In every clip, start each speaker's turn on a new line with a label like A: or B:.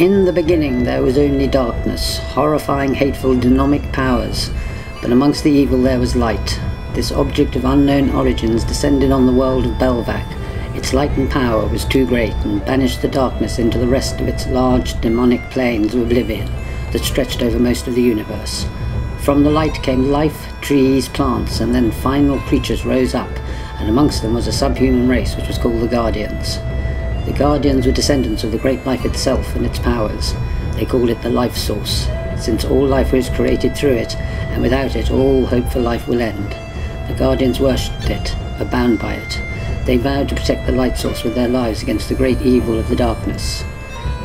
A: In the beginning there was only darkness, horrifying, hateful, demonic powers, but amongst the evil there was light. This object of unknown origins descended on the world of Belvac. Its light and power was too great, and banished the darkness into the rest of its large demonic plains of oblivion that stretched over most of the universe. From the light came life, trees, plants, and then final creatures rose up, and amongst them was a subhuman race which was called the Guardians. The Guardians were descendants of the great life itself and its powers. They called it the life source, since all life was created through it, and without it all hope for life will end. The Guardians worshipped it, are bound by it. They vowed to protect the light source with their lives against the great evil of the darkness.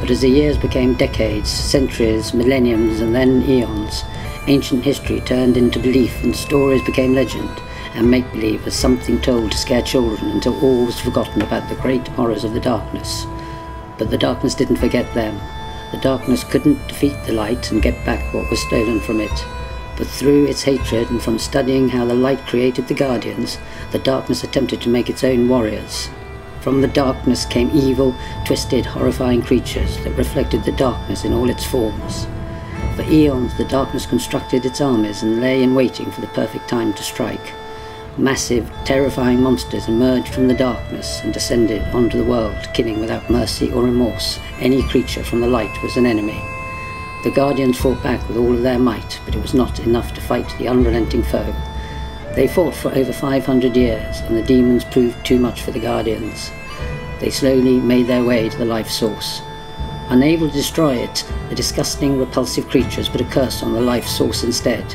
A: But as the years became decades, centuries, millenniums, and then eons, ancient history turned into belief and stories became legend, and make-believe as something told to scare children until all was forgotten about the great horrors of the darkness. But the darkness didn't forget them. The darkness couldn't defeat the light and get back what was stolen from it. But through its hatred and from studying how the light created the Guardians, the darkness attempted to make its own warriors. From the darkness came evil, twisted, horrifying creatures that reflected the darkness in all its forms. For eons the darkness constructed its armies and lay in waiting for the perfect time to strike. Massive, terrifying monsters emerged from the darkness and descended onto the world, killing without mercy or remorse. Any creature from the light was an enemy. The Guardians fought back with all of their might, but it was not enough to fight the unrelenting foe. They fought for over 500 years, and the demons proved too much for the Guardians. They slowly made their way to the life source. Unable to destroy it, the disgusting, repulsive creatures put a curse on the life source instead.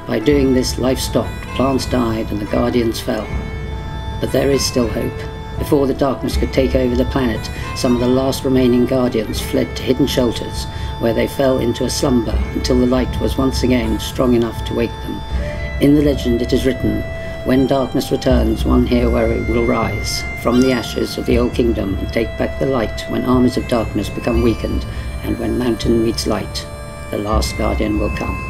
A: By doing this, life stopped, plants died, and the Guardians fell. But there is still hope. Before the darkness could take over the planet, some of the last remaining Guardians fled to hidden shelters, where they fell into a slumber until the light was once again strong enough to wake them. In the legend it is written, "When darkness returns, one hero will rise from the ashes of the old kingdom and take back the light when armies of darkness become weakened, and when mountain meets light, the last Guardian will come."